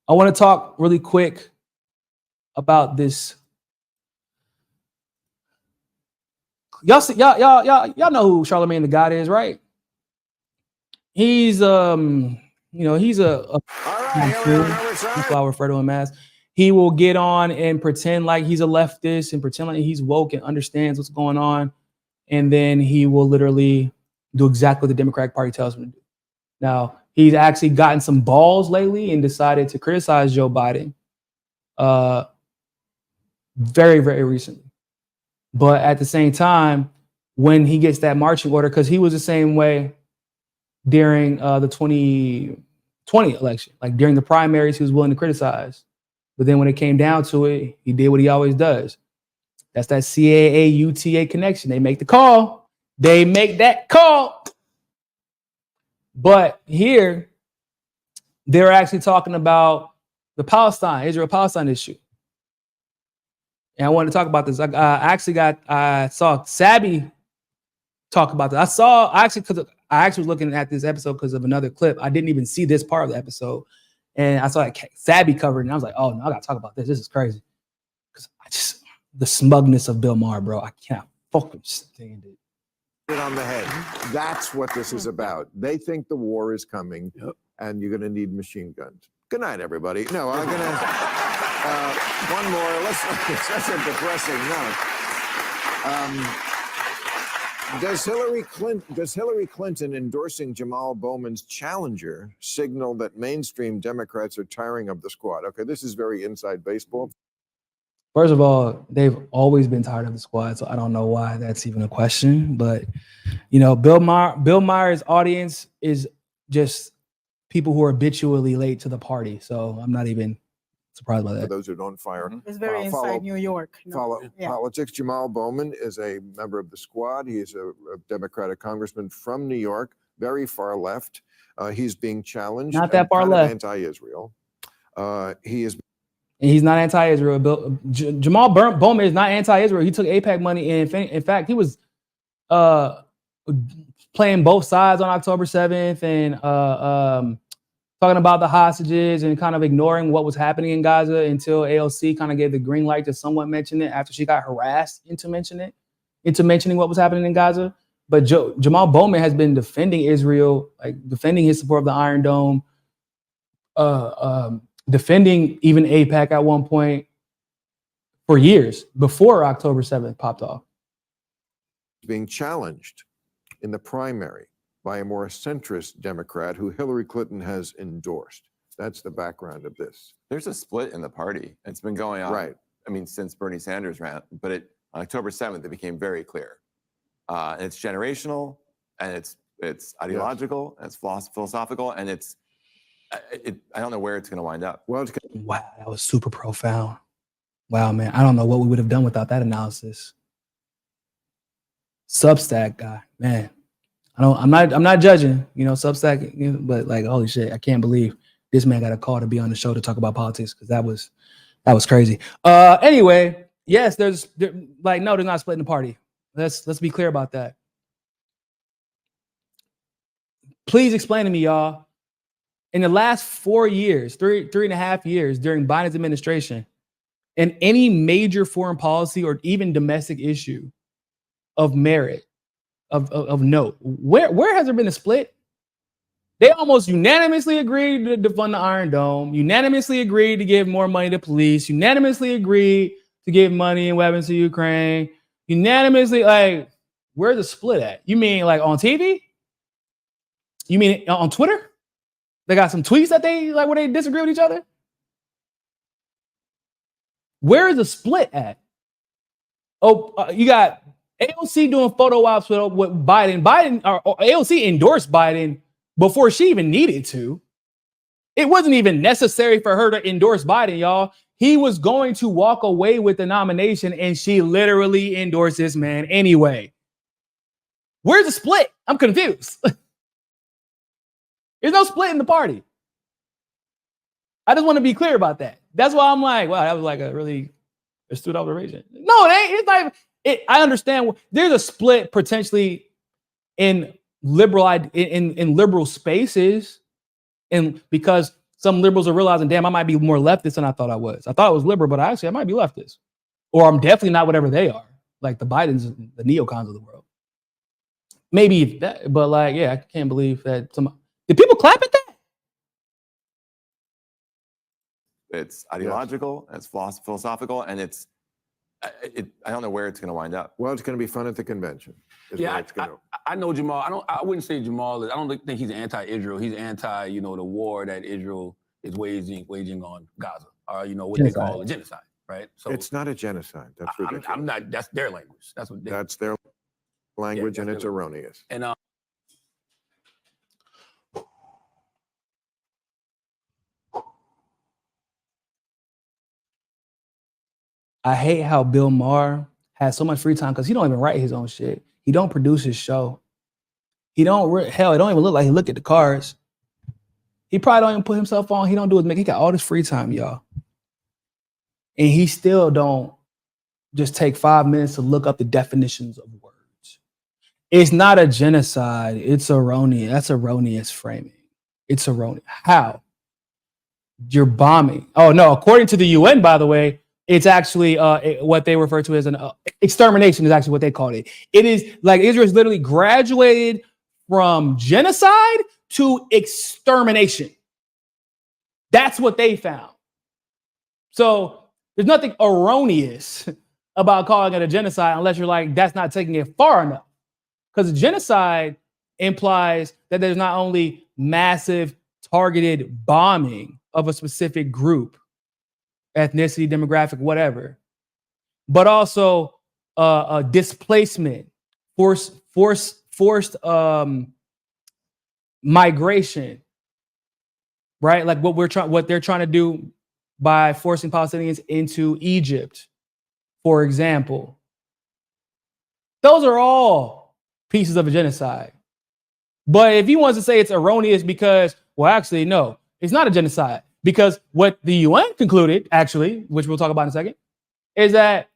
I want to talk really quick about this. Y'all know who Charlamagne Tha God is, right? He's he's a that's why I refer to him as. He will get on and pretend like he's a leftist and pretend like he's woke and understands what's going on, and then he will literally do exactly what the Democratic Party tells him to do. Now, he's actually gotten some balls lately and decided to criticize Joe Biden very, very recently. But at the same time, when he gets that marching order, because he was the same way during the 2020 election, like during the primaries, he was willing to criticize. But then when it came down to it, he did what he always does. That's that CAA UTA connection. They make the call. They make that call. But here, they're actually talking about the Israel-Palestine issue. And I wanted to talk about this. I saw Sabby talk about this. I actually was looking at this episode because of another clip. I didn't even see this part of the episode. And I saw like Sabby covered, and I was like, oh, no, I got to talk about this. This is crazy. Because the smugness of Bill Maher, bro, I can't fucking stand it. On the head. That's what this is about. They think the war is coming, and you're going to need machine guns. Good night, everybody. No, I'm going to one more. That's a depressing note. Does Hillary Clinton endorsing Jamal Bowman's challenger signal that mainstream Democrats are tiring of the squad? Okay, this is very inside baseball. First of all, they've always been tired of the squad, so I don't know why that's even a question. But you know, Bill Maher's audience is just people who are habitually late to the party. So I'm not even surprised by that. For those who don't fire, it's very inside New York. Follow politics. Jamal Bowman is a member of the squad. He is a Democratic congressman from New York, very far left. He's being challenged. Not that far left. Anti-Israel. He is. And he's not anti-Israel. Jamal Bowman is not anti-Israel. He took AIPAC money, and in fact, he was playing both sides on October 7th and talking about the hostages and kind of ignoring what was happening in Gaza until AOC kind of gave the green light to somewhat mention it after she got harassed into mentioning what was happening in Gaza. But Jamal Bowman has been defending Israel, like defending his support of the Iron Dome, defending even AIPAC at one point for years before October 7th popped off. Being challenged in the primary by a more centrist Democrat who Hillary Clinton has endorsed. That's the background of this. There's a split in the party. It's been going on, right? I mean, since Bernie Sanders ran, but on October 7th, it became very clear. And it's generational, and it's ideological, and it's philosophical, and I don't know where it's going to wind up. Well, wow, that was super profound. Wow, man, I don't know what we would have done without that analysis. Substack guy, man. I'm not judging, Substack, but like, holy shit, I can't believe this man got a call to be on the show to talk about politics, because that was crazy. Anyway, yes, no, they're not splitting the party. Let's be clear about that. Please explain to me, y'all. In the last 4 years, three and a half years during Biden's administration, in any major foreign policy or even domestic issue of merit, of note, where has there been a split? They almost unanimously agreed to defund the Iron Dome, unanimously agreed to give more money to police, unanimously agreed to give money and weapons to Ukraine, unanimously, like, where's the split at? You mean like on TV? You mean on Twitter? They got some tweets that where they disagree with each other? Where is the split at? You got AOC doing photo ops with Biden. AOC endorsed Biden before she even needed to. It wasn't even necessary for her to endorse Biden, y'all. He was going to walk away with the nomination, and she literally endorsed this man anyway. Where's the split? I'm confused. There's no split in the party. I just want to be clear about that. That's why I'm like, wow, that was like a really astute observation. No, it ain't. It's not even. I understand. There's a split potentially in liberal spaces, and because some liberals are realizing, damn, I might be more leftist than I thought I was. I thought I was liberal, but I might be leftist. Or I'm definitely not whatever they are, like the Bidens, the neocons of the world. Maybe that, but like, yeah, I can't believe that did people clap at that? It's ideological, and it's philosophical, and I don't know where it's going to wind up. Well, it's going to be fun at the convention. Yeah, I know Jamal. I wouldn't say Jamal is. I don't think he's anti-Israel. He's anti, the war that Israel is waging on Gaza, or what genocide. They call a genocide, right? So it's not a genocide. That's ridiculous. I'm not. That's their language. That's their language, and it's erroneous. And I hate how Bill Maher has so much free time because he don't even write his own shit. He don't produce his show. He don't, hell, it don't even look like he look at the cards. He probably don't even put himself on. He don't do his make. He got all this free time, y'all. And he still don't just take 5 minutes to look up the definitions of words. It's not a genocide. It's erroneous. That's erroneous framing. It's erroneous. How? You're bombing. Oh, no. According to the UN, by the way, it's actually what they refer to as an extermination is actually what they called it. It is like Israel is literally graduated from genocide to extermination. That's what they found. So there's nothing erroneous about calling it a genocide unless you're like, that's not taking it far enough. Because genocide implies that there's not only massive targeted bombing of a specific group, ethnicity, demographic, whatever, but also displacement, forced migration, right? Like what they're trying to do by forcing Palestinians into Egypt, for example. Those are all pieces of a genocide. But if he wants to say it's erroneous because, well, actually, no, it's not a genocide. Because what the UN concluded, actually, which we'll talk about in a second, is that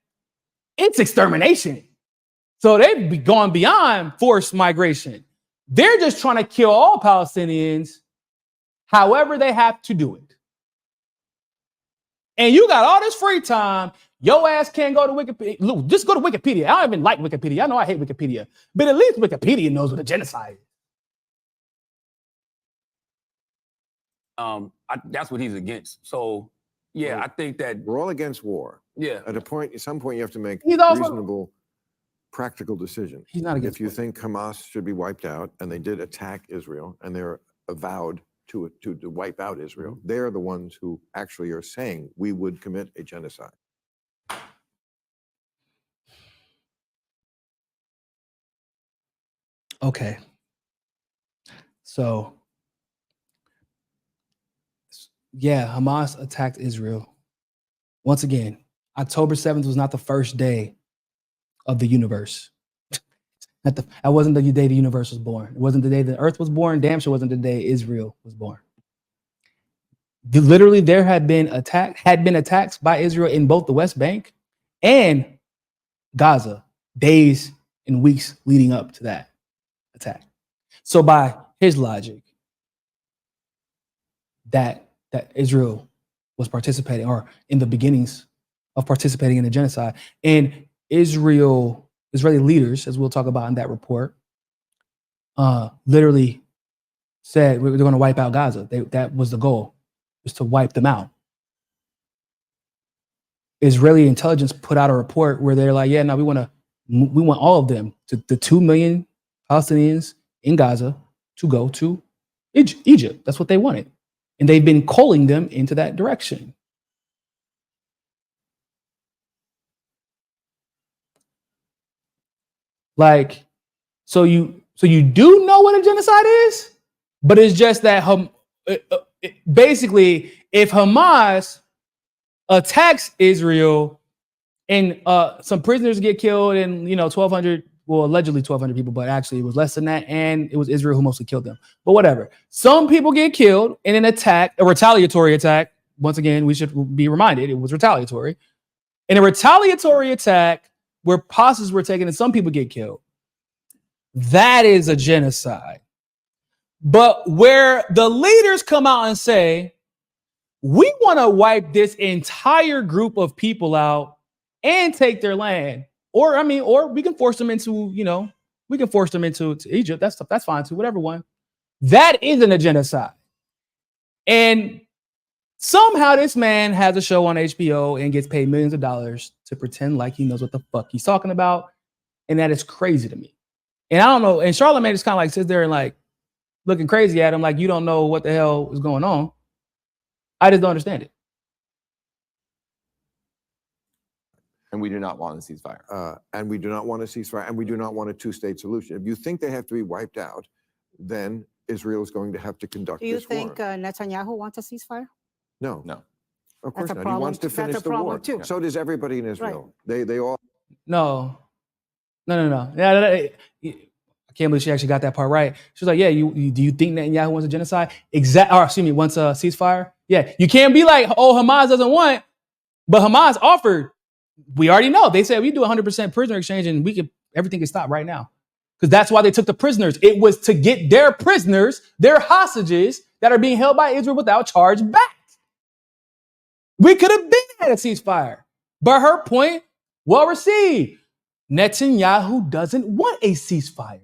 it's extermination. So they've gone beyond forced migration. They're just trying to kill all Palestinians however they have to do it. And you got all this free time. Your ass can't go to Wikipedia. Look, just go to Wikipedia. I don't even like Wikipedia. I know I hate Wikipedia. But at least Wikipedia knows what a genocide is. That's what he's against. So, yeah, well, I think that we're all against war. Yeah. At some point, you have to make reasonable, practical decisions. He's not against. If you think Hamas should be wiped out, and they did attack Israel, and they're avowed to wipe out Israel, they're the ones who actually are saying we would commit a genocide. Okay. So, yeah, Hamas attacked Israel. Once again, October 7th was not the first day of the universe. That wasn't the day the universe was born. It wasn't the day the earth was born. Damn sure wasn't the day Israel was born. Literally, there had been attacks by Israel in both the West Bank and Gaza days and weeks leading up to that attack. So by his logic, that Israel was participating, or in the beginnings of participating in the genocide. And Israeli leaders, as we'll talk about in that report, literally said they're going to wipe out Gaza. That was the goal, was to wipe them out. Israeli intelligence put out a report where they're like, yeah, no, we want all of them, the 2 million Palestinians in Gaza, to go to Egypt. That's what they wanted. And they've been calling them into that direction. Like, so you do know what a genocide is, but it's just that basically, if Hamas attacks Israel and some prisoners get killed and 1,200, well, allegedly 1,200 people, but actually it was less than that, and it was Israel who mostly killed them. But whatever. Some people get killed in an attack, a retaliatory attack. Once again, we should be reminded it was retaliatory. In a retaliatory attack where hostages were taken and some people get killed, that is a genocide. But where the leaders come out and say, we want to wipe this entire group of people out and take their land. Or we can force them into, we can force them into Egypt. That's fine too, whatever one. That isn't a genocide. And somehow this man has a show on HBO and gets paid millions of dollars to pretend like he knows what the fuck he's talking about. And that is crazy to me. And I don't know. And Charlamagne just kind of like sits there and like looking crazy at him like you don't know what the hell is going on. I just don't understand it. And we do not want a ceasefire. And we do not want a ceasefire, and we do not want a two-state solution. If you think they have to be wiped out, then Israel is going to have to conduct Do you this war. think Netanyahu wants a ceasefire? No. No. Of course That's a not. He wants to problem. finish That's a the war. problem too. So does everybody in Israel. They all. No. Yeah, I can't believe she actually got that part right. She was like, yeah, do you think Netanyahu wants a genocide? Wants a ceasefire? Yeah. You can't be like, oh, Hamas doesn't want, but Hamas offered. We already know. They said we do 100% prisoner exchange and everything can stop right now. Because that's why they took the prisoners. It was to get their prisoners, their hostages that are being held by Israel without charge back. We could have been at a ceasefire. But her point, well received. Netanyahu doesn't want a ceasefire.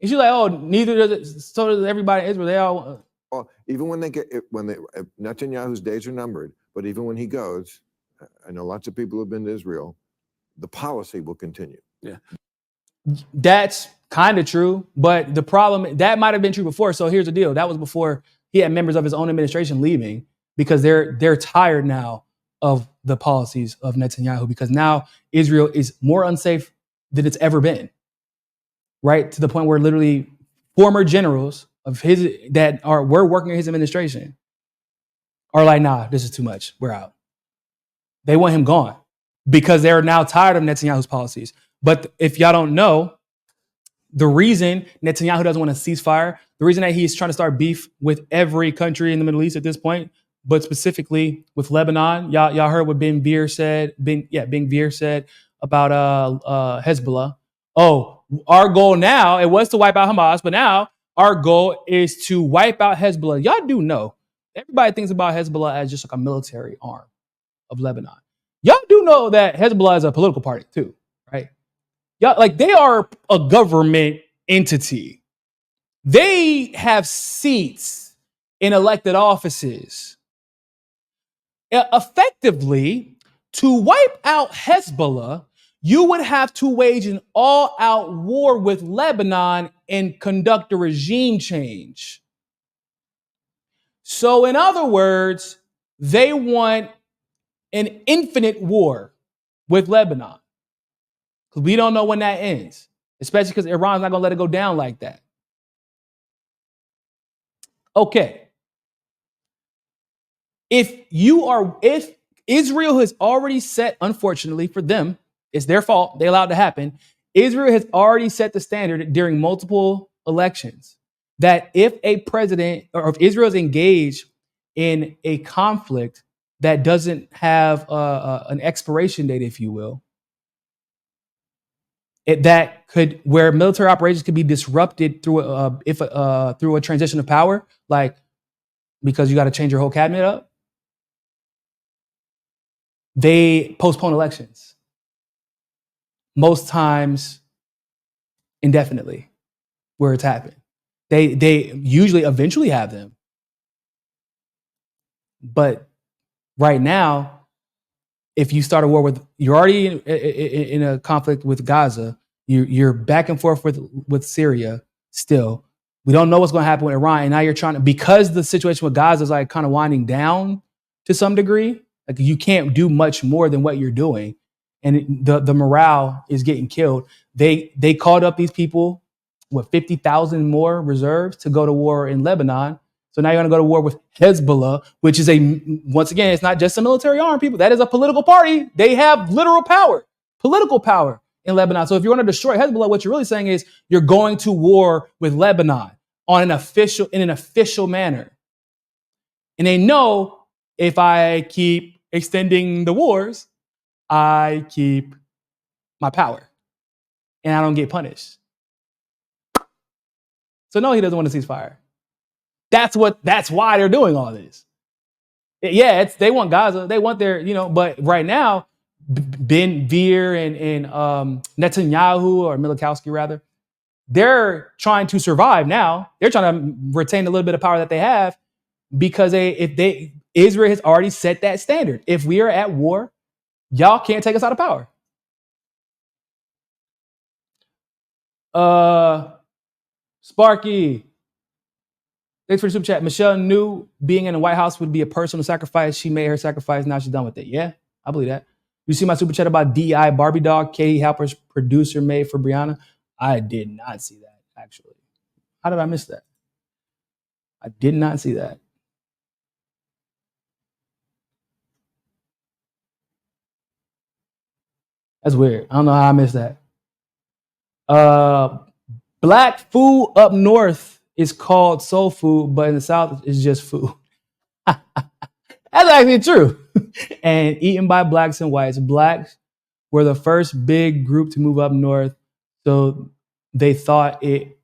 And she's like, oh, neither does it, so does everybody in Israel. They all. Well, even when Netanyahu's days are numbered, but even when he goes, I know lots of people who've been to Israel, the policy will continue. Yeah. That's kind of true, but the problem, that might have been true before. So here's the deal. That was before he had members of his own administration leaving because they're tired now of the policies of Netanyahu because now Israel is more unsafe than it's ever been, right? To the point where literally former generals of his that were working in his administration are like, nah, this is too much. We're out. They want him gone because they're now tired of Netanyahu's policies. But if y'all don't know, the reason Netanyahu doesn't want a ceasefire, the reason that he's trying to start beef with every country in the Middle East at this point, but specifically with Lebanon, y'all heard what Ben Gvir said about Hezbollah. Oh, our goal now, it was to wipe out Hamas, but now our goal is to wipe out Hezbollah. Y'all do know, everybody thinks about Hezbollah as just like a military arm of Lebanon. Y'all do know that Hezbollah is a political party too, right? Y'all, like they are a government entity. They have seats in elected offices. Effectively, to wipe out Hezbollah, you would have to wage an all-out war with Lebanon and conduct a regime change. So in other words, they want an infinite war with Lebanon. Because we don't know when that ends, especially because Iran's not going to let it go down like that. Okay. If Israel has already set, unfortunately for them, it's their fault, they allowed it to happen. Israel has already set the standard during multiple elections that if a president or if Israel is engaged in a conflict that doesn't have an expiration date, if you will, where military operations could be disrupted through a transition of power, like because you got to change your whole cabinet up, they postpone elections. Most times indefinitely, where it's happened. They usually eventually have them. But right now, if you start a war you're already in a conflict with Gaza, you're back and forth with Syria still. We don't know what's going to happen with Iran. And now you're because the situation with Gaza is like kind of winding down to some degree, like you can't do much more than what you're doing. And the morale is getting killed. They called up these people, 50,000 more reserves to go to war in Lebanon. So now you're going to go to war with Hezbollah, which is once again, it's not just a military arm, people. That is a political party. They have literal power, political power in Lebanon. So if you're going to destroy Hezbollah, what you're really saying is you're going to war with Lebanon in an official manner. And they know if I keep extending the wars, I keep my power and I don't get punished. So no, he doesn't want a ceasefire. that's why they're doing all this. Yeah, they want Gaza. They want their, but right now, Ben Veer and Netanyahu, or Milikowski rather, they're trying to survive now. They're trying to retain a little bit of power that they have because Israel has already set that standard. If we are at war, y'all can't take us out of power. Sparky, thanks for the super chat. Michelle knew being in the White House would be a personal sacrifice. She made her sacrifice. Now she's done with it. Yeah, I believe that. You see my super chat about DI Barbie doll Katie Halper's producer made for Brianna? I did not see that, actually. How did I miss that? I did not see that. That's weird. I don't know how I missed that. Black food up north is called soul food, but in the South, it's just food. That's actually true. And eaten by blacks and whites. Blacks were the first big group to move up north, so they thought it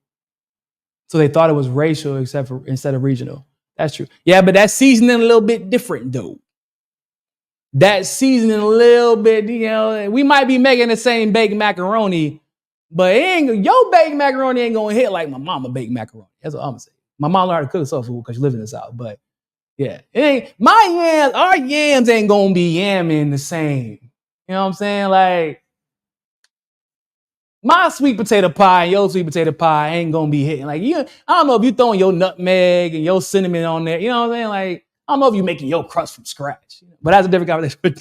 was racial instead of regional. That's true. Yeah, but that seasoning a little bit different though. That seasoning a little bit, we might be making the same baked macaroni, but your baked macaroni ain't gonna hit like my mama baked macaroni. That's what I'm gonna say. My mom learned how to cook soul food because she lives in the South, but yeah, our yams ain't gonna be yamming the same. You know what I'm saying? Like, my sweet potato pie and your sweet potato pie ain't gonna be hitting. Like, I don't know if you throwing your nutmeg and your cinnamon on there. You know what I'm saying? Like, I don't know if you're making your crust from scratch. But that's a different conversation.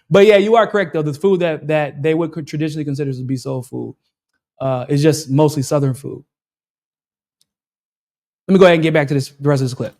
But yeah, you are correct though. The food that they would traditionally consider to be soul food is just mostly Southern food. Let me go ahead and get back to the rest of this clip.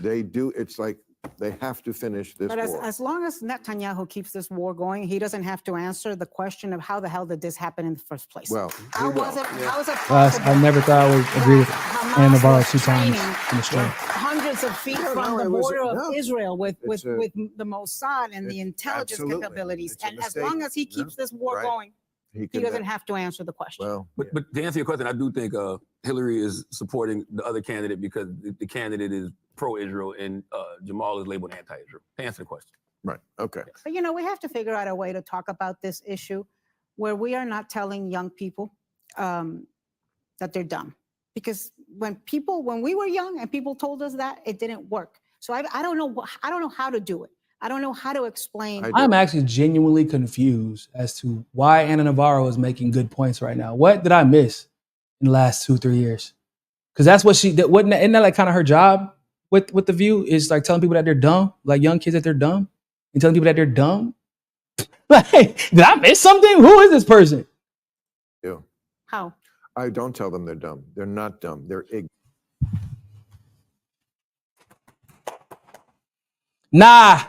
They do. It's like they have to finish this But war. as long as Netanyahu keeps this war going, he doesn't have to answer the question of how the hell did this happen in the first place. Well, how was it I possible never thought I would agree with Anna Navarro 2 times in the stream. hundreds of feet from the border of Israel with the Mossad and the intelligence capabilities? And as long as he keeps this war going, he doesn't have to answer the question. Well, But to answer your question, I do think Hillary is supporting the other candidate because the candidate is pro-Israel and Jamal is labeled anti-Israel. To answer the question. right. Okay. But we have to figure out a way to talk about this issue where we are not telling young people that they're dumb. Because when we were young and people told us that, it didn't work. So I don't know how to do it. I don't know how to explain. I'm actually genuinely confused as to why Anna Navarro is making good points right now. What did I miss in the last 2-3 years? Because that's what she did. Isn't that like kind of her job with The View? Is like telling people that they're dumb, like young kids that they're dumb, and telling people that they're dumb. Like, did I miss something? Who is this person? Yeah. How? I don't tell them they're dumb. They're not dumb. They're ignorant. Nah.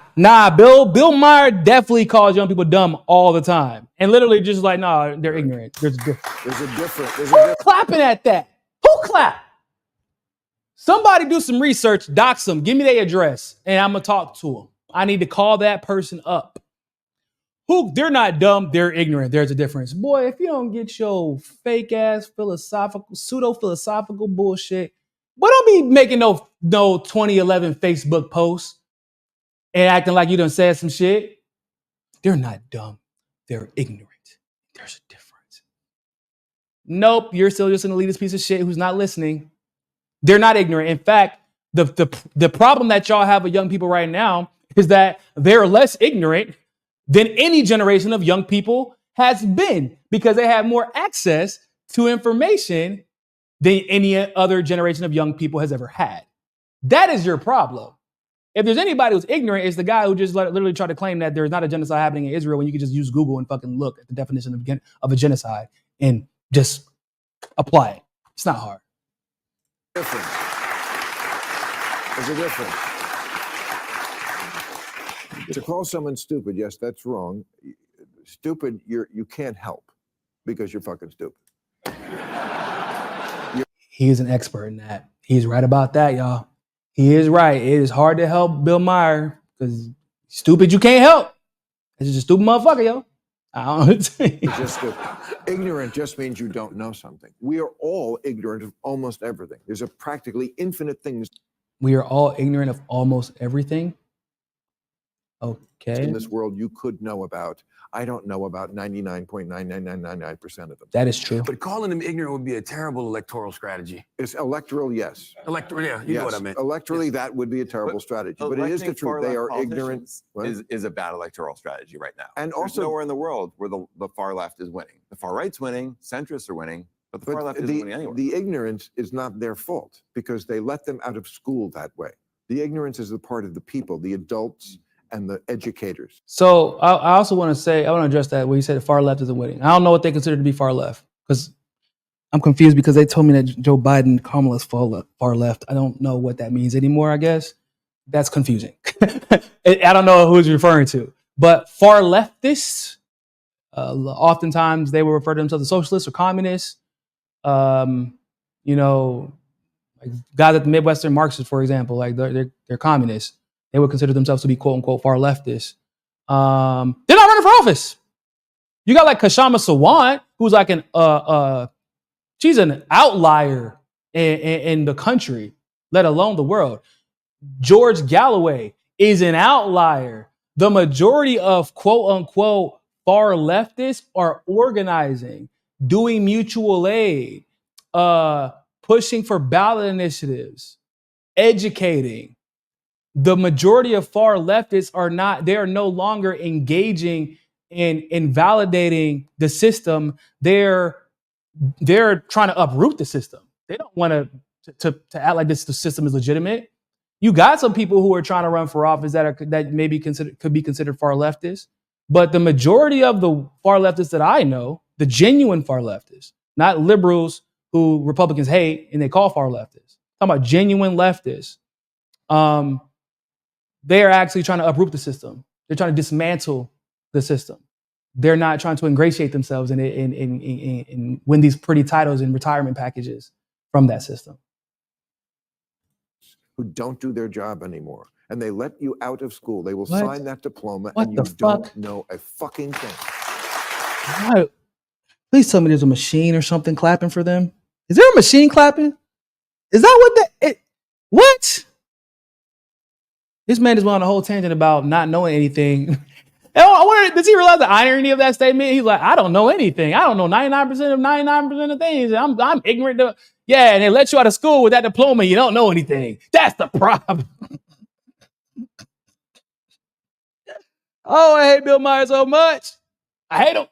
Bill Maher definitely calls young people dumb all the time, and literally just like, nah, they're ignorant. There's a difference. Who clapping at that? Who clap? Somebody do some research, dox them, give me their address, and I'm gonna talk to them. I need to call that person up. They're not dumb, they're ignorant. There's a difference. Boy, if you don't get your fake ass pseudo-philosophical bullshit, boy, don't be making no 2011 Facebook posts and acting like you done said some shit. They're not dumb, they're ignorant. There's a difference. Nope, you're still just an elitist piece of shit who's not listening. They're not ignorant. In fact, the problem that y'all have with young people right now is that they're less ignorant than any generation of young people has been because they have more access to information than any other generation of young people has ever had. That is your problem. If there's anybody who's ignorant, it's the guy who just literally tried to claim that there's not a genocide happening in Israel when you can just use Google and fucking look at the definition of a genocide and just apply it. It's not hard. There's a difference. To call someone stupid, yes, that's wrong. Stupid, you can't help because you're fucking stupid. He is an expert in that. He's right about that, y'all. He is right. It is hard to help Bill Maher because stupid you can't help. It's just a stupid motherfucker, yo. I don't know. It's just that ignorant just means you don't know something. We are all ignorant of almost everything. There's a practically infinite things We are all ignorant of almost everything. Okay. in this world you could know about. I don't know about 99.99999% of them. That is true. But calling them ignorant would be a terrible electoral strategy. It's electoral, yes. Electoral, yeah, you know what I meant. Electorally, that would be a terrible strategy. But it is the truth. They are ignorant. Is a bad electoral strategy right now. And There's also, nowhere in the world where the far left is winning. The far right's winning, centrists are winning, but the far left isn't winning anywhere. the ignorance is not their fault because they let them out of school that way. The ignorance is the part of the people, the adults and the educators. So I also want to say, I want to address that where you said the far left isn't winning. I don't know what they consider to be far left because I'm confused because they told me that Joe Biden, Kamala's far left. I don't know what that means anymore, I guess. That's confusing. I don't know who he's referring to. But far leftists, oftentimes they will refer to themselves as socialists or communists. You know, like guys at the Midwestern Marxists, for example, like they're communists. They would consider themselves to be quote unquote far leftists. They're not running for office. You got like Kashama Sawant, who's like she's an outlier in the country, let alone the world. George Galloway is an outlier. The majority of quote unquote far leftists are organizing, doing mutual aid, pushing for ballot initiatives, educating. The majority of far leftists they are no longer engaging in invalidating the system. They're trying to uproot the system. They don't want to act like the system is legitimate. You got some people who are trying to run for office that maybe could be considered far leftists, but the majority of the far leftists that I know, the genuine far leftists, not liberals who Republicans hate and they call far leftists, I'm talking about genuine leftists. They are actually trying to uproot the system. They're trying to dismantle the system. They're not trying to ingratiate themselves and win these pretty titles and retirement packages from that system. Who don't do their job anymore. And they let you out of school. They will What? sign that diploma What and you the don't fuck? know a fucking thing. What? Please tell me there's a machine or something clapping for them. Is there a machine clapping? Is that what? This man just went on a whole tangent about not knowing anything. I wonder, does he realize the irony of that statement? He's like, I don't know anything. I don't know 99% of 99% of things. I'm ignorant to, yeah, and they let you out of school with that diploma. You don't know anything. That's the problem. Oh, I hate Bill Maher so much. I hate him.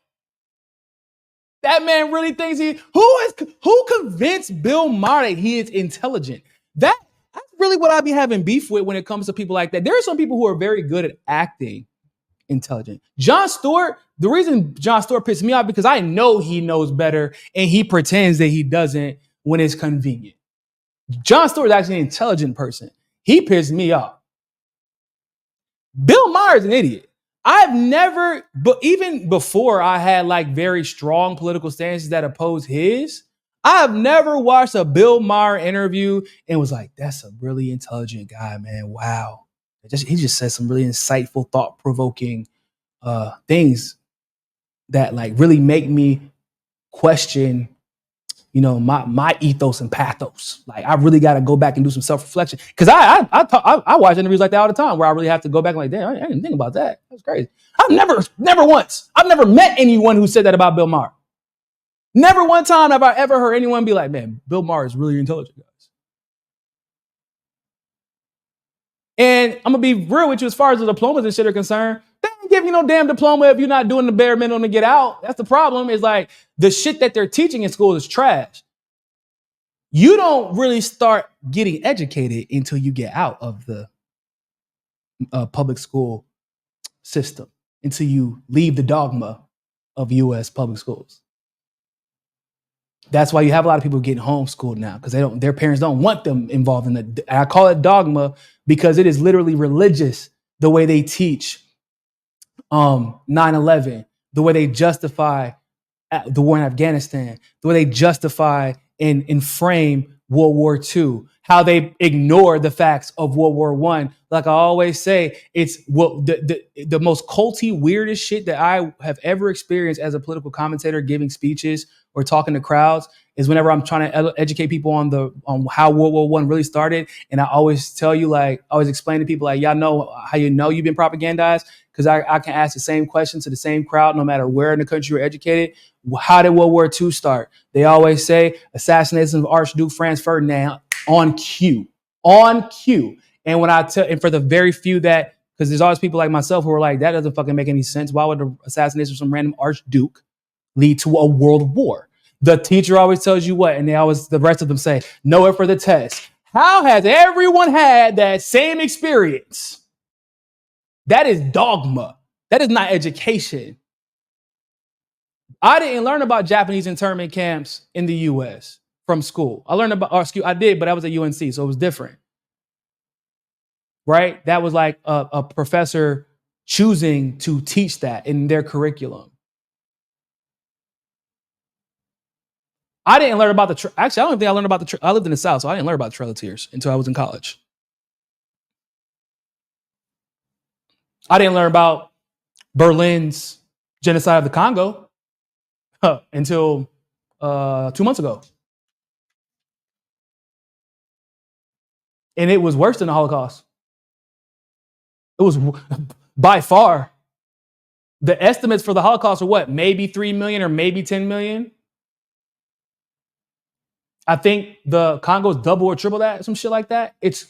That man really thinks who convinced Bill Maher that he is intelligent? That's really what I be having beef with when it comes to people like that. There are some people who are very good at acting intelligent. Jon Stewart, the reason Jon Stewart pisses me off because I know he knows better and he pretends that he doesn't when it's convenient. Jon Stewart is actually an intelligent person. He pissed me off. Bill Maher is an idiot. I've never, but even before I had like very strong political stances that oppose his, I've never watched a Bill Maher interview and was like, that's a really intelligent guy, man. Wow. He just said some really insightful, thought-provoking things that like really make me question, you know, my ethos and pathos. Like I really got to go back and do some self-reflection because I watch interviews like that all the time where I really have to go back and like, damn, I didn't think about that. That's crazy. I've never met anyone who said that about Bill Maher. Never one time have I ever heard anyone be like, man, Bill Maher is really intelligent, guys. And I'm going to be real with you as far as the diplomas and shit are concerned. They don't give you no damn diploma if you're not doing the bare minimum to get out. That's the problem is like the shit that they're teaching in school is trash. You don't really start getting educated until you get out of the public school system, until you leave the dogma of U.S. public schools. That's why you have a lot of people getting homeschooled now because their parents don't want them involved in the. I call it dogma because it is literally religious the way they teach 9/11, the way they justify the war in Afghanistan, the way they justify and frame World War II, how they ignore the facts of World War I. Like I always say, it's the most culty, weirdest shit that I have ever experienced as a political commentator giving speeches or talking to crowds is whenever I'm trying to educate people on how World War I really started. And I always tell you, like, I always explain to people, like, y'all know how you know you've been propagandized? Because I can ask the same question to the same crowd, no matter where in the country you're educated. How did World War II start? They always say assassination of Archduke Franz Ferdinand on cue. And when and for the very few that, because there's always people like myself who are like, that doesn't fucking make any sense. Why would the assassination of some random Archduke lead to a world war? The teacher always tells you what, and the rest of them say, know it for the test. How has everyone had that same experience? That is dogma. That is not education. I didn't learn about Japanese internment camps in the U.S. from school. I did, but I was at UNC, so it was different. Right? That was like a professor choosing to teach that in their curriculum. I didn't learn about actually, I don't think I learned about I lived in the South, so I didn't learn about the Trail of Tears until I was in college. I didn't learn about Berlin's genocide of the Congo until 2 months ago. And it was worse than the Holocaust. It was by far. The estimates for the Holocaust are what? Maybe 3 million or maybe 10 million. I think the Congo's double or triple that, some shit like that. It's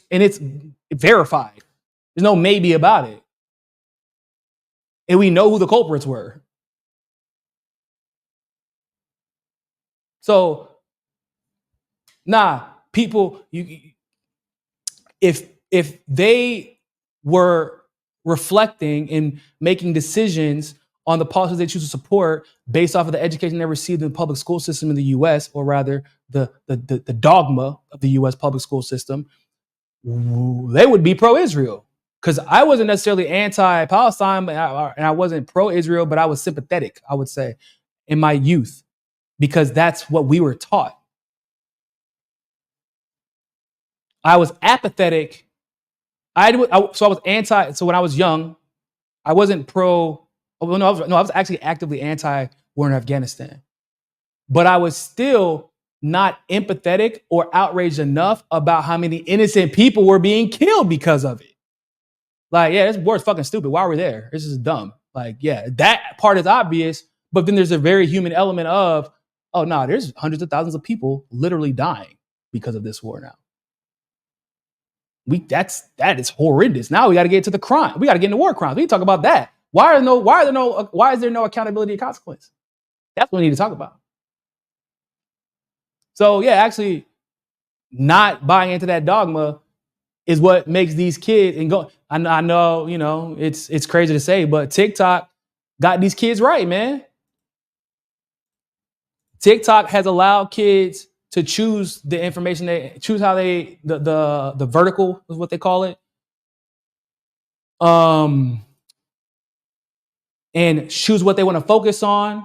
verified. There's no maybe about it. And we know who the culprits were. So, people, if they were reflecting and making decisions on the policies they choose to support based off of the education they received in the public school system in the U.S., or rather the dogma of the U.S. public school system, they would be pro-Israel. Because I wasn't necessarily anti-Palestine, and I wasn't pro-Israel, but I was sympathetic, I would say, in my youth, because that's what we were taught. I was apathetic. I was anti. So when I was young, I wasn't pro. I was actually actively anti-war in Afghanistan, but I was still not empathetic or outraged enough about how many innocent people were being killed because of it. Like, yeah, this war's fucking stupid. Why are we there? This is dumb. Like, yeah, that part is obvious, but then there's a very human element of, oh no, there's hundreds of thousands of people literally dying because of this war now. That is horrendous. Now we got to get to the crime. We got to get into war crimes. We need to talk about that. Why is there no accountability and consequence? That's what we need to talk about. So yeah, actually, not buying into that dogma is what makes these kids and go. I know, it's crazy to say, but TikTok got these kids right, man. TikTok has allowed kids to choose the information they choose, how they the vertical is what they call it. And choose what they want to focus on,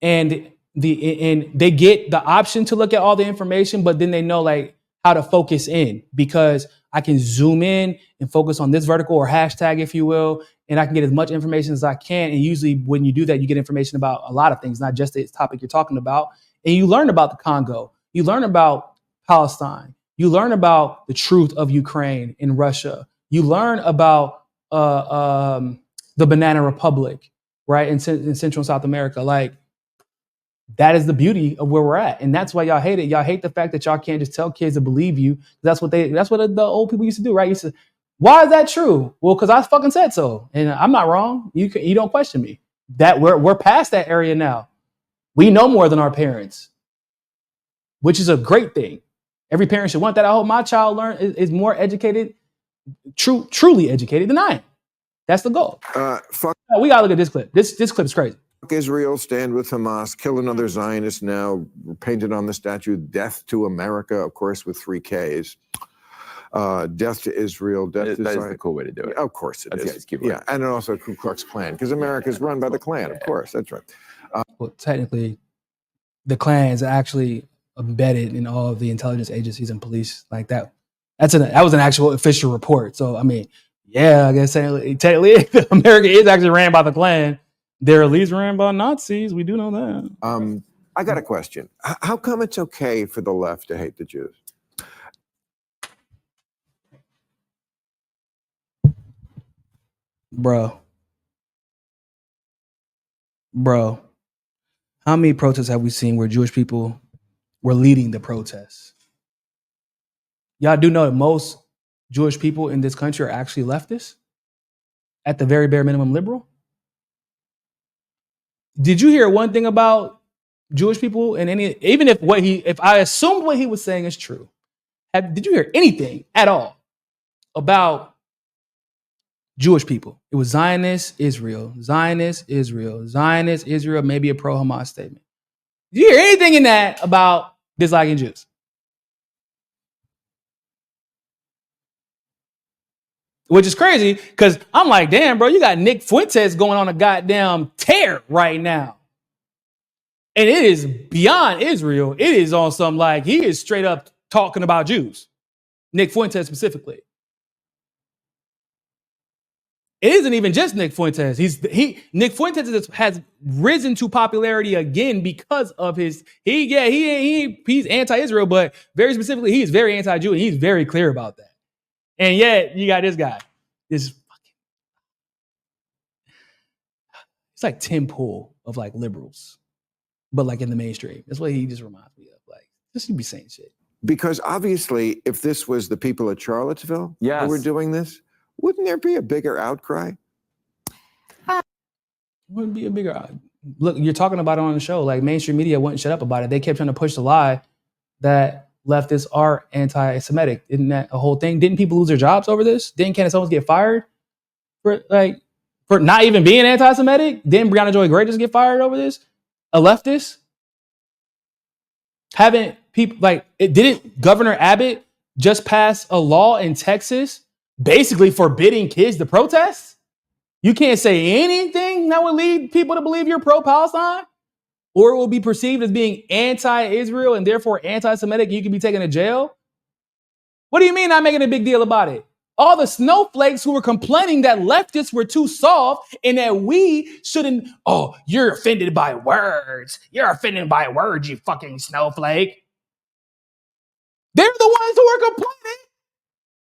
and they get the option to look at all the information, but then they know like how to focus in, because I can zoom in and focus on this vertical or hashtag, if you will, and I can get as much information as I can. And usually when you do that, you get information about a lot of things, not just the topic you're talking about. And you learn about the Congo. You learn about Palestine. You learn about the truth of Ukraine and Russia. You learn about the Banana Republic, right, in Central and South America. Like, that is the beauty of where we're at, and that's why y'all hate it. Y'all hate the fact that y'all can't just tell kids to believe you. That's what the old people used to do, right? Why is that true? Well, because I fucking said so, and I'm not wrong. You don't question me. That we're past that area now. We know more than our parents, which is a great thing. Every parent should want that. I hope my child is more educated, truly educated than I am. That's the goal. We gotta look at this clip. This clip is crazy. Israel, stand with Hamas, kill another Zionist now, painted on the statue, death to America, of course, with 3 Ks. Death to Israel, death to Zion. That's the cool way to do it. Of course it is. Yeah, and also Ku Klux Klan, because America is run by the Klan, of course, that's right. Well, technically, the Klan is actually embedded in all of the intelligence agencies and police like that. That was an actual official report. So I mean, yeah, I guess technically America is actually ran by the Klan. They're at least ran by Nazis. We do know that. I got a question. How come it's okay for the left to hate the Jews? Bro, how many protests have we seen where Jewish people were leading the protests? Y'all do know that most Jewish people in this country are actually leftists, at the very bare minimum liberal. Did you hear one thing about Jewish people and even if I assumed what he was saying is true, did you hear anything at all about Jewish people? It was Zionist Israel, Zionist Israel, Zionist Israel, maybe a pro-Hamas statement. Did you hear anything in that about disliking Jews? Which is crazy because I'm like, damn, bro, you got Nick Fuentes going on a goddamn tear right now. And it is beyond Israel. It is on some like he is straight up talking about Jews. Nick Fuentes specifically. It isn't even just Nick Fuentes. Nick Fuentes has risen to popularity again because of he's anti-Israel, but very specifically, he is very anti-Jew, and he's very clear about that. And yet, you got this guy. It's like Tim Pool of like liberals, but like in the mainstream. That's what he just reminds me of. Like, just be saying shit. Because obviously, if this was the people at Charlottesville who Yes. were doing this, wouldn't there be a bigger outcry? Wouldn't be a bigger. Look, you're talking about it on the show. Like mainstream media wouldn't shut up about it. They kept trying to push the lie that leftists are anti-Semitic. Isn't that a whole thing? Didn't people lose their jobs over this? Didn't Candace Owens get fired for not even being anti-Semitic? Didn't Breonna Joy Gray just get fired over this? A leftist? Haven't people didn't Governor Abbott just pass a law in Texas basically forbidding kids to protest? You can't say anything that would lead people to believe you're pro-Palestine, or it will be perceived as being anti-Israel and therefore anti-Semitic. You can be taken to jail. What do you mean not making a big deal about it? All the snowflakes who were complaining that leftists were too soft and that we shouldn't. Oh, you're offended by words. You're offended by words, you fucking snowflake. They're the ones who are complaining,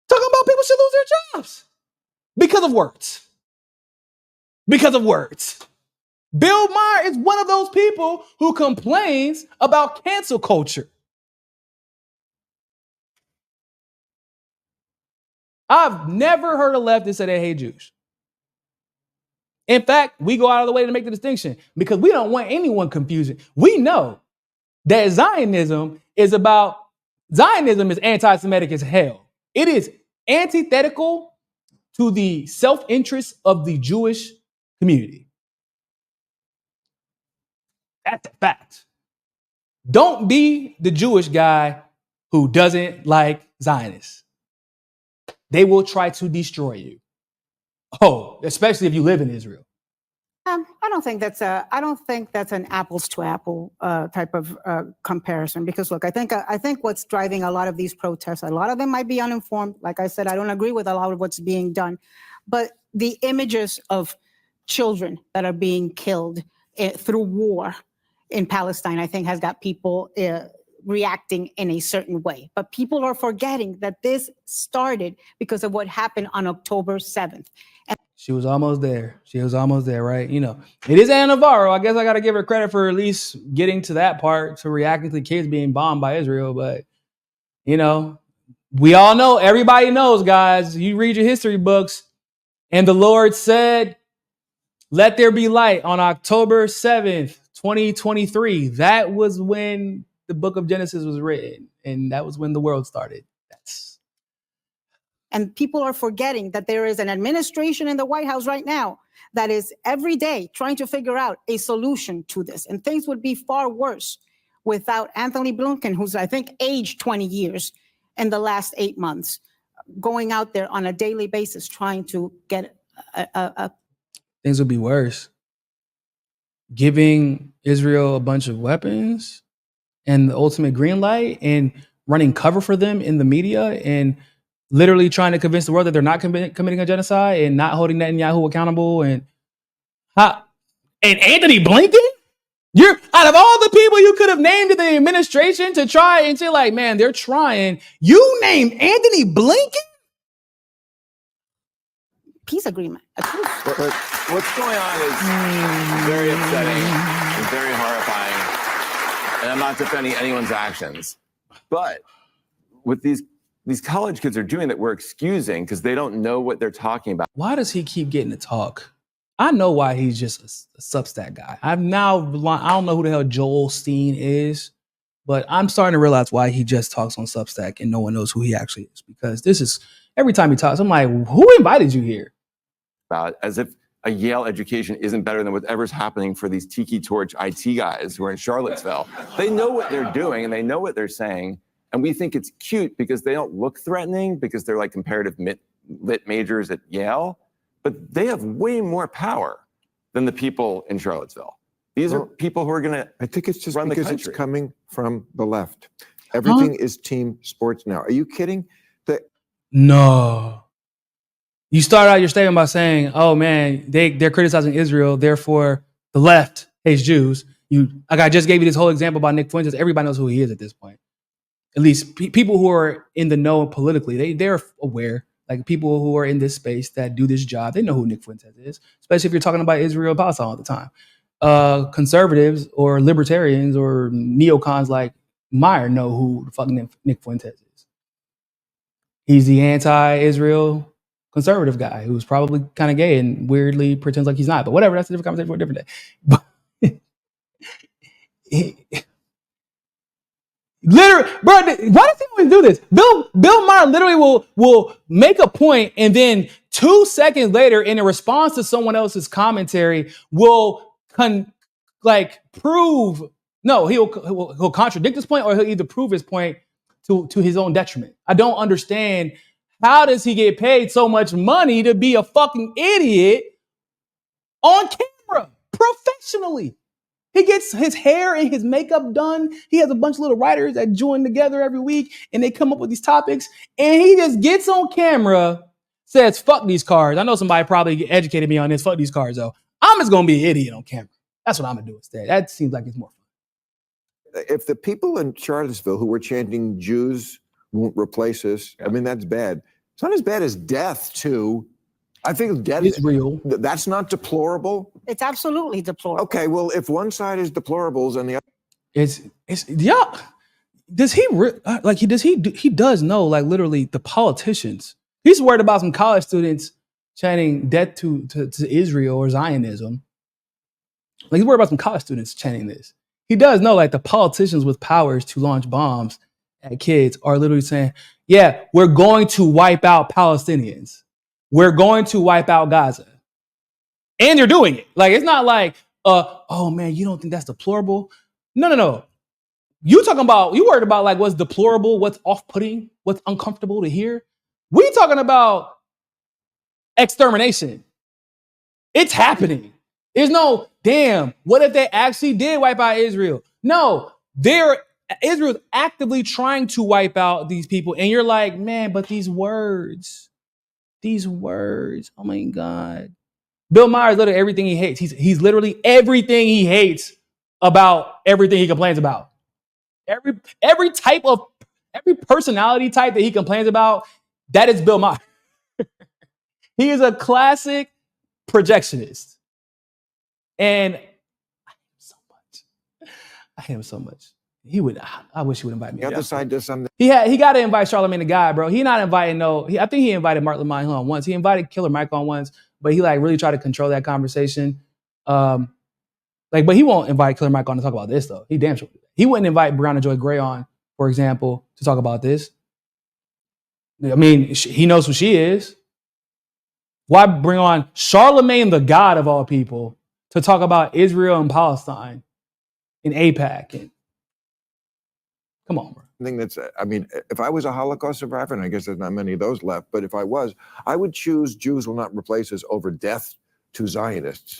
talking about people should lose their jobs because of words. Because of words. Bill Maher is one of those people who complains about cancel culture. I've never heard a leftist say they hate Jews. In fact, we go out of the way to make the distinction because we don't want anyone confusing. We know that Zionism is anti-Semitic as hell. It is antithetical to the self-interest of the Jewish community. That's a fact. Don't be the Jewish guy who doesn't like Zionists. They will try to destroy you. Oh, especially if you live in Israel. I don't think that's an apples to apple type of comparison, because look, I think what's driving a lot of these protests, a lot of them might be uninformed. Like I said, I don't agree with a lot of what's being done, but the images of children that are being killed through war in Palestine, I think has got people reacting in a certain way. But people are forgetting that this started because of what happened on October 7th. She was almost there. Right? You know, it is Anna Navarro. I guess I got to give her credit for at least getting to that part, to reacting to kids being bombed by Israel. But, you know, we all know, everybody knows, guys, you read your history books, and the Lord said, let there be light on October 7th, 2023. That was when the book of Genesis was written, and that was when the world started. And people are forgetting that there is an administration in the White House right now that is every day trying to figure out a solution to this. And things would be far worse without Anthony Blinken, who's, I think, aged 20 years in the last 8 months, going out there on a daily basis trying to get Things would be worse. Giving Israel a bunch of weapons and the ultimate green light and running cover for them in the media and literally trying to convince the world that they're not committing a genocide and not holding Netanyahu accountable. And Anthony Blinken? You're out of all the people you could have named in the administration to try and say, like, man, they're trying. You named Anthony Blinken? Peace agreement. What's going on is very upsetting and very horrifying. And I'm not defending anyone's actions. But what these college kids are doing that we're excusing because they don't know what they're talking about. Why does he keep getting to talk? I know why he's just a Substack guy. I don't know who the hell Joel Steen is, but I'm starting to realize why he just talks on Substack and no one knows who he actually is. Because this is, every time he talks, I'm like, who invited you here? As if a Yale education isn't better than whatever's happening for these Tiki Torch IT guys who are in Charlottesville. They know what they're doing and they know what they're saying. And we think it's cute because they don't look threatening because they're like comparative lit majors at Yale. But they have way more power than the people in Charlottesville. These are people who are going to I think it's just run the because it's country. coming from the left. Everything is team sports now. Are you kidding? No. You start out your statement by saying, oh man, they're criticizing Israel, therefore the left hates Jews. I just gave you this whole example about Nick Fuentes. Everybody knows who he is at this point. At least people who are in the know politically, they're aware. Like people who are in this space that do this job, they know who Nick Fuentes is, especially if you're talking about Israel and Palestine all the time. Conservatives or libertarians or neocons like Maher know who the fuck Nick Fuentes is. He's the anti-Israel conservative guy who's probably kind of gay and weirdly pretends like he's not. But whatever, that's a different conversation for a different day. But literally, bro, why does he always do this? Bill Maher literally will make a point and then 2 seconds later, in a response to someone else's commentary, will prove he'll contradict his point or he'll either prove his point to his own detriment. I don't understand. How does he get paid so much money to be a fucking idiot on camera professionally? He gets his hair and his makeup done. He has a bunch of little writers that join together every week and they come up with these topics. And he just gets on camera, says, fuck these cars. I know somebody probably educated me on this. Fuck these cars, though. I'm just going to be an idiot on camera. That's what I'm going to do instead. That seems like it's more fun. If the people in Charlottesville who were chanting Jews won't replace us, I mean, that's bad. It's not as bad as death, too. I think death It's real. That's not deplorable. It's absolutely deplorable. Okay, well, if one side is deplorables and the other, It's yeah. Does he he does know, like, literally the politicians? He's worried about some college students chanting death to Israel or Zionism. Like, he's worried about some college students chanting this. He does know, like, the politicians with powers to launch bombs at kids are literally saying, yeah, we're going to wipe out Palestinians. We're going to wipe out Gaza. And they're doing it. Like, it's not like, oh man, you don't think that's deplorable? No. You worried about like what's deplorable, what's off-putting, what's uncomfortable to hear. We talking about extermination. It's happening. There's no, damn, what if they actually did wipe out Israel? No, Israel's actively trying to wipe out these people. And you're like, man, but these words, oh my God. Bill Maher is literally everything he hates. He's literally everything he hates about everything he complains about. Every personality type that he complains about, that is Bill Maher. He is a classic projectionist. And I hate him so much. I wish he would invite me. the other side does something. He got to invite Charlamagne Tha God, bro. He not inviting I think he invited Mark Lamont on once. He invited Killer Mike on once, but he like really tried to control that conversation. But he won't invite Killer Mike on to talk about this though. He damn sure. He wouldn't invite Breonna Joy Gray on, for example, to talk about this. I mean, he knows who she is. Why bring on Charlamagne Tha God of all people to talk about Israel and Palestine in AIPAC? And come on, bro. If I was a Holocaust survivor, and I guess there's not many of those left, but if I was, I would choose Jews will not replace us over death to Zionists.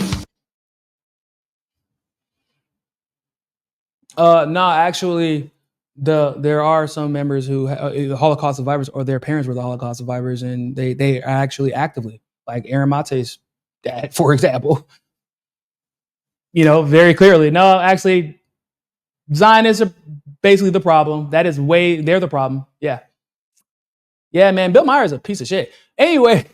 No, actually, there are some members who Holocaust survivors, or their parents were the Holocaust survivors, and they are actually actively, like Aaron Mate's dad, for example. Very clearly. No, actually, Zionists are basically the problem. They're the problem. Yeah. Yeah, man. Bill Maher is a piece of shit. Anyway,